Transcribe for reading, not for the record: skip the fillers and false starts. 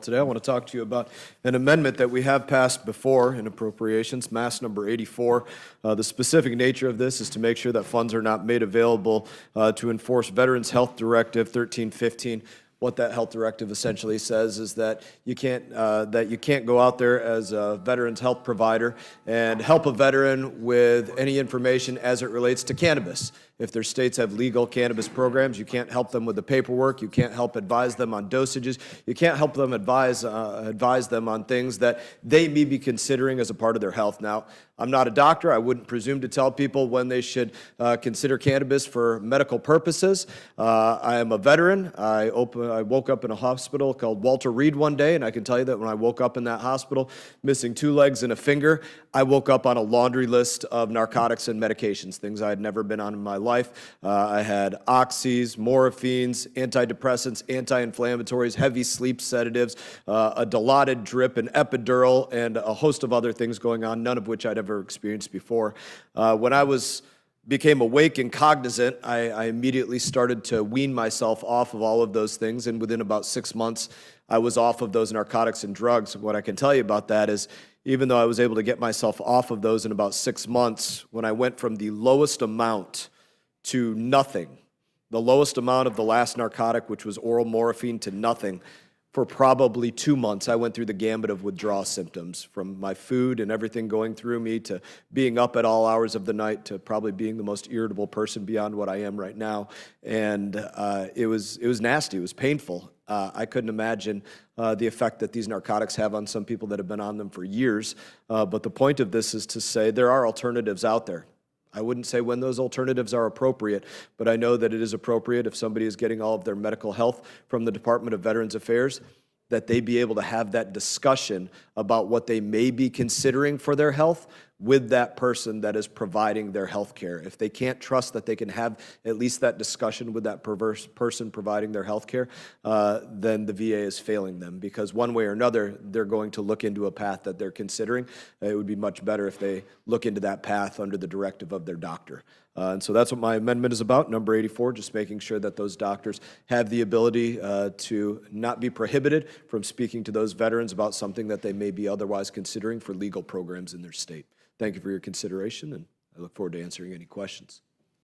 Today I want to talk to you about an amendment that we have passed before in appropriations, Mast number 84. The specific nature of this is to make sure that funds are not made available to enforce Veterans Health Directive 1315. What that health directive essentially says is that you can't go out there as a veterans health provider and help a veteran with any information as it relates to cannabis. If their states have legal cannabis programs, you can't help them with the paperwork. You can't help advise them on dosages. You can't help them advise them on things that they may be considering as a part of their health. Now, I'm not a doctor. I wouldn't presume to tell people when they should consider cannabis for medical purposes. I am a veteran. I woke up in a hospital called Walter Reed one day, and I can tell you that when I woke up in that hospital, missing 2 legs and a finger, I woke up on a laundry list of narcotics and medications, things I had never been on in my life. I had oxys, morphines, antidepressants, anti-inflammatories, heavy sleep sedatives, a Dilaudid drip, an epidural, and a host of other things going on, none of which I'd ever experienced before. When I became awake and cognizant, I immediately started to wean myself off of all of those things, and within about 6 months, I was off of those narcotics and drugs. What I can tell you about that is, even though I was able to get myself off of those in about 6 months, when I went from the lowest amount to nothing, the lowest amount of the last narcotic, which was oral morphine, to nothing, for probably 2 months, I went through the gambit of withdrawal symptoms, from my food and everything going through me to being up at all hours of the night to probably being the most irritable person beyond what I am right now. And it was nasty. It was painful. I couldn't imagine the effect that these narcotics have on some people that have been on them for years. But the point of this is to say there are alternatives out there. I wouldn't say when those alternatives are appropriate, but I know that it is appropriate if somebody is getting all of their medical health from the Department of Veterans Affairs, that they be able to have that discussion about what they may be considering for their health with that person that is providing their health care. If they can't trust that they can have at least that discussion with that perverse person providing their health care, then the VA is failing them, because one way or another, they're going to look into a path that they're considering. It would be much better if they look into that path under the directive of their doctor. And so that's what my amendment is about, number 84, just making sure that those doctors have the ability to not be prohibited from speaking to those veterans about something that they may be otherwise considering for legal programs in their state. Thank you for your consideration, and I look forward to answering any questions.